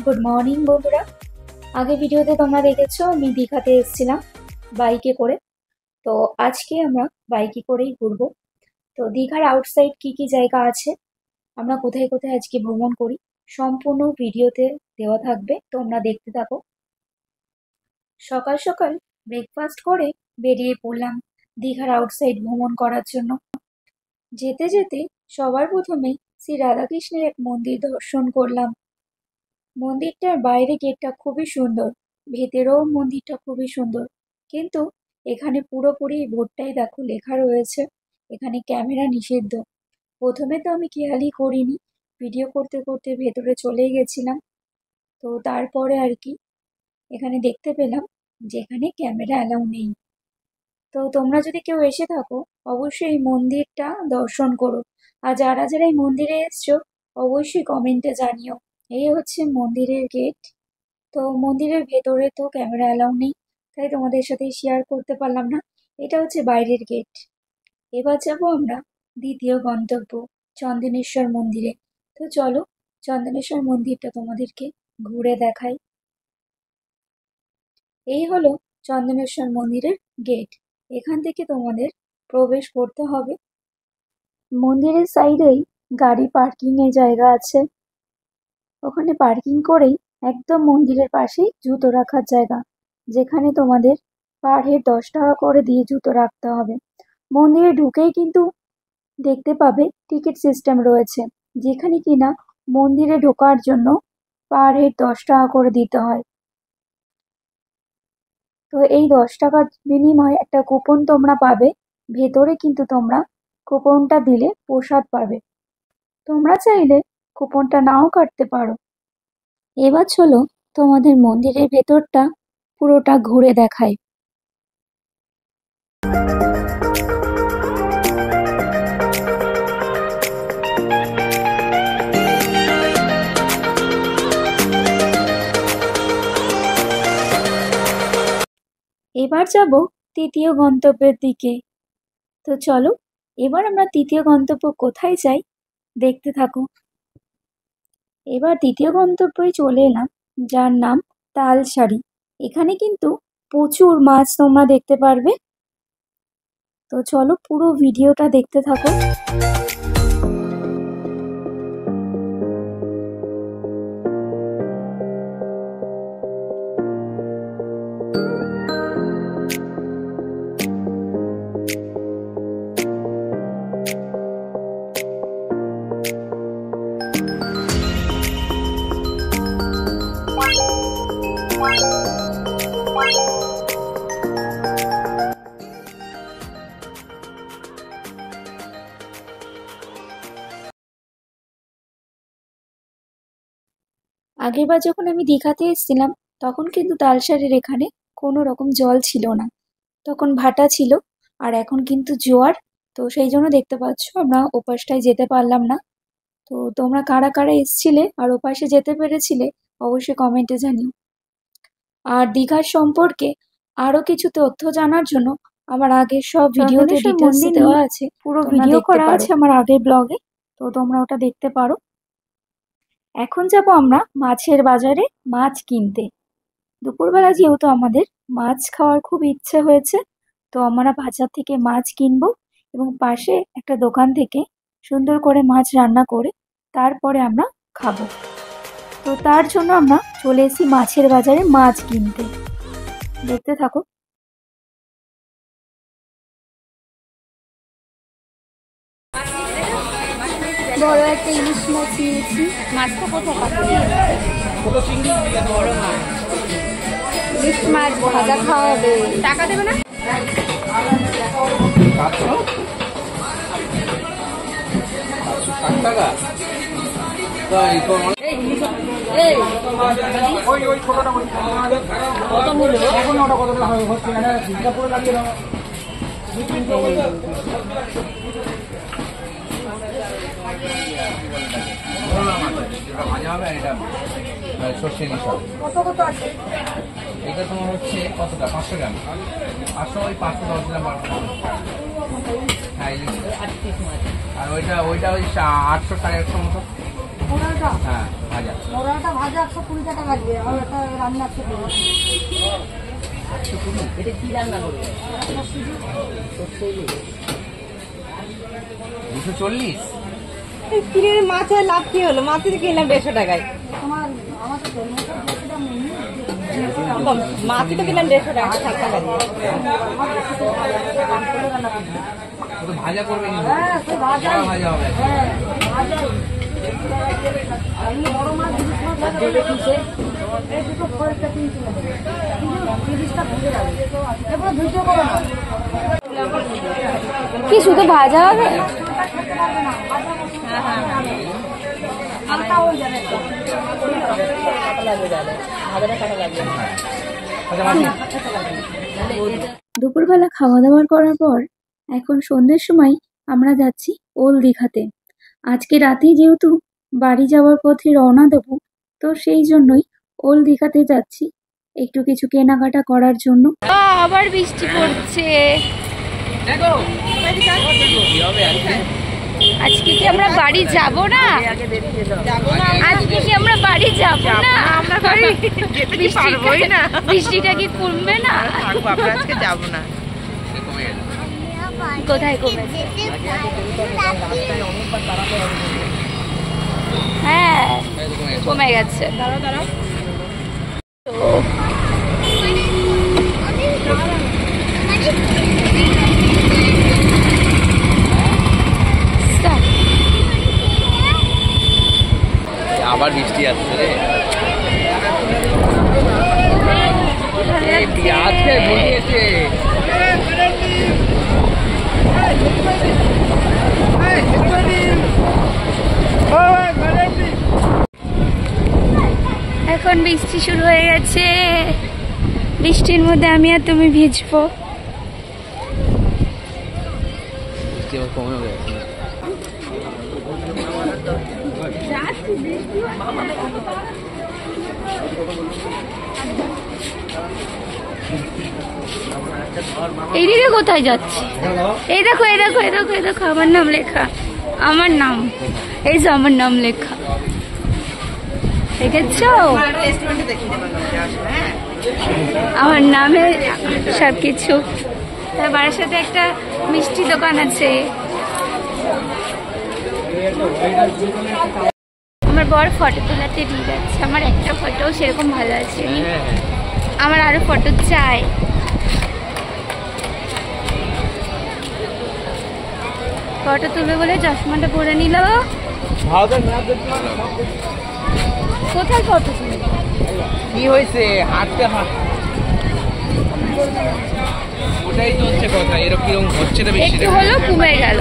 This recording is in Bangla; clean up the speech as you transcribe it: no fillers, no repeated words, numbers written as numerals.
গুড মর্নিং বন্ধুরা। আগে ভিডিওতে তোমরা দেখেছো আমি দীঘাতে এসেছিলাম বাইকে করে। তো আজকে আমরা বাইকে করেই ঘুরবো। তো দীঘার আউটসাইড কি কি জায়গা আছে, আমরা কোথায় কোথায় আজকে ভ্রমণ করি, সম্পূর্ণ ভিডিওতে দেওয়া থাকবে, তোমরা দেখতে থাকো। সকাল সকাল ব্রেকফাস্ট করে বেরিয়ে পড়লাম দীঘার আউটসাইড ভ্রমণ করার জন্য। যেতে যেতে সবার প্রথমে শ্রী রাধাকৃষ্ণের এক মন্দির দর্শন করলাম। মন্দিরটার বাইরে গেটটা খুবই সুন্দর, ভেতরেও মন্দিরটা খুবই সুন্দর, কিন্তু এখানে পুরোপুরি বোর্ডটাই দেখো লেখা রয়েছে এখানে ক্যামেরা নিষিদ্ধ। প্রথমে তো আমি খেয়ালই করিনি, ভিডিও করতে করতে ভেতরে চলে গেছিলাম। তো তারপরে আর কি এখানে দেখতে পেলাম যে এখানে ক্যামেরা অ্যালাউ নেই। তো তোমরা যদি কেউ এসে থাকো অবশ্যই এই মন্দিরটা দর্শন করো, আর যারা যারা এই মন্দিরে এসছো অবশ্যই কমেন্টে জানিও। এই হচ্ছে মন্দিরের গেট। তো মন্দিরের ভেতরে তো ক্যামেরা অ্যালাউ নেই, তাই তোমাদের সাথে শেয়ার করতে পারলাম না। এটা হচ্ছে বাইরের গেট। এবার যাবো আমরা দ্বিতীয় গন্তব্য চন্দনেশ্বর মন্দিরে। তো চলো চন্দনেশ্বর মন্দিরটা তোমাদেরকে ঘুরে দেখাই। এই হলো চন্দনেশ্বর মন্দিরের গেট। এখান থেকে তোমাদের প্রবেশ করতে হবে। মন্দিরের সাইডেই গাড়ি পার্কিং এর জায়গা আছে, ওখানে পার্কিং করেই একদম মন্দিরের পাশেই জুতো রাখার জায়গা, যেখানে তোমাদের পার হেড 10 টাকা করে দিয়ে জুতো রাখতে হবে। মন্দিরে ঢুকেই কিন্তু দেখতে পাবে টিকিট সিস্টেম রয়েছে, যেখানে কিনা মন্দিরে ঢোকার জন্য পার হেড 10 টাকা করে দিতে হয়। তো এই 10 টাকার বিনিময়ে একটা কুপন তোমরা পাবে, ভেতরে কিন্তু তোমরা কুপনটা দিলে প্রসাদ পাবে। তোমরা চাইলে কুপনটা নাও কাটতে পারো। এবার চলো তোমাদের মন্দিরের ভেতরটা পুরোটা ঘুরে দেখায়। এবার যাব তৃতীয় গন্তব্যের দিকে। তো চলো এবার আমরা তৃতীয় গন্তব্য কোথায় যাই দেখতে থাকো। এবার দ্বিতীয় গন্তব্যে চলে এলাম, যার নাম তালসারি। এখানে কিন্তু প্রচুর মাছ তোমরা দেখতে পারবে। তো চলো পুরো ভিডিওটা দেখতে থাকো। আগেরবার যখন আমি দীঘাতে এসেছিলাম তখন কিন্তু তালসারির এখানে কোনো রকম জল ছিল না, তখন ভাটা ছিল, আর এখন কিন্তু জোয়ার। তো সেই জন্য দেখতে পাচ্ছ আমরা ওপাশটায় যেতে পারলাম না। তো তোমরা কারা কারা এসছিলে আর ওপাশে যেতে পেরেছিলে অবশ্যই কমেন্টে জানিও। আর দীঘার সম্পর্কে আরো কিছু তথ্য জানার জন্য আমার আগের সব ভিডিওতে ডিটেইলস দেওয়া আছে, পুরো ভিডিও করা আছে আমার আগের ব্লগে, তো তোমরা ওটা দেখতে পারো। এখন যাব আমরা মাছের বাজারে মাছ কিনতে। দুপুরবেলা যেহেতু আমাদের মাছ খাওয়ার খুব ইচ্ছে হয়েছে, তো আমরা বাজার থেকে মাছ কিনবো এবং পাশে একটা দোকান থেকে সুন্দর করে মাছ রান্না করে তারপরে আমরা খাবো। তো তার জন্য আমরা চলে এসেছি মাছের বাজারে মাছ কিনতে, দেখতে থাকো। বড় একটা ইলিশ মাছ নিয়েছি। মাছটা কোথায় পাচ্ছি? বড় মাছ, ইলিশ মাছ ভাজা খাওয়া হবে। টাকা দেবে না? সর্ষে মিশাল এটা তোমার হচ্ছে কতটা? 500 গ্রাম। 500 ওই 510 গ্রাম। হ্যাঁ, আর ওইটা ওই 800 850 মতো। হ্যাঁ ভাজা। মোড়াটা ভাজা 120 টাকা লাগবে, আর একটা রান্না 120। এটা কি রান্না করবে? 240। কিনে মাছের লাভ কি হলো? মাছের কিনলাম 150 টাকায়। মাছ তো কিনলাম 150 টাকা, 60 টাকা দিয়ে। তো ভাজা করবে কিন্তু। হ্যাঁ, সে ভাজা। ভাজা হবে। হ্যাঁ, ভাজা। আমি বড় মাছ 20 মাছ লাগবে কিসে? এই দুটো খরচটা 3 কিলো দেবে। 30টা ভেজে যাবে। এরপর ভিডিও করো না। কি শুধু ভাজা হবে? হালকা হয়ে যাবে। কাটা লাগবে যাবে, ভাজাটা কাটা লাগবে। ভাজা ভাজি। দুপুরবেলা খাওয়া দাওয়ার করার পর এখন সন্ধ্যের সময় আমরা যাচ্ছি ওল্ড দীঘাতে। আজকে রাতেই যেহেতু বাড়ি যাওয়ার পথে রওনা দেবো, তো সেই জন্যই ওল্ড দীঘাতে যাচ্ছি একটু কিছু কেনাকাটা করার জন্য। আবার বৃষ্টি পড়ছে। আজকে কি আমরা বাড়ি যাব না? আজকে কি আমরা বাড়ি যাব না? আমরা বাড়ি যেতে পারবোই না। বৃষ্টিটা কি কমবে না? আমরা আজকে যাবো না। কোথায় কমবে? হ্যাঁ কমে গেছে। তো আবার বৃষ্টি আসছে রে। আজকে বুঝিয়েছে। এখন বৃষ্টি শুরু হয়ে গেছে। বৃষ্টির মধ্যে আমি আর তুমি ভিজবো। বৃষ্টি আবার কমে গেছে। এইদিকে কোথায় যাচ্ছে? এই দেখো এই দেখো এই দেখো এই দেখো আমার নাম লেখা। আমার নাম এই যে আমার নাম লেখা, দেখেছো? আমার নামে সবকিছু। তার বাড়ির সাথে একটা মিষ্টি দোকান আছে। আমার বড় ফটো তোলাতে দিয়ে যাচ্ছে। আমার একটা ফটো সেরকম ভালো আছে, আমার আরো ফটো চাই। ফটো তুলবে বলে চশমাটা পরে নিল। কোথায় ফটো তুলবে? কি হয়েছে? হাঁটতে হাঁটতে ওটাই তো হচ্ছে কথা। এরকম কিরকম হচ্ছে না, বেশি একটু হলো কমে গেল।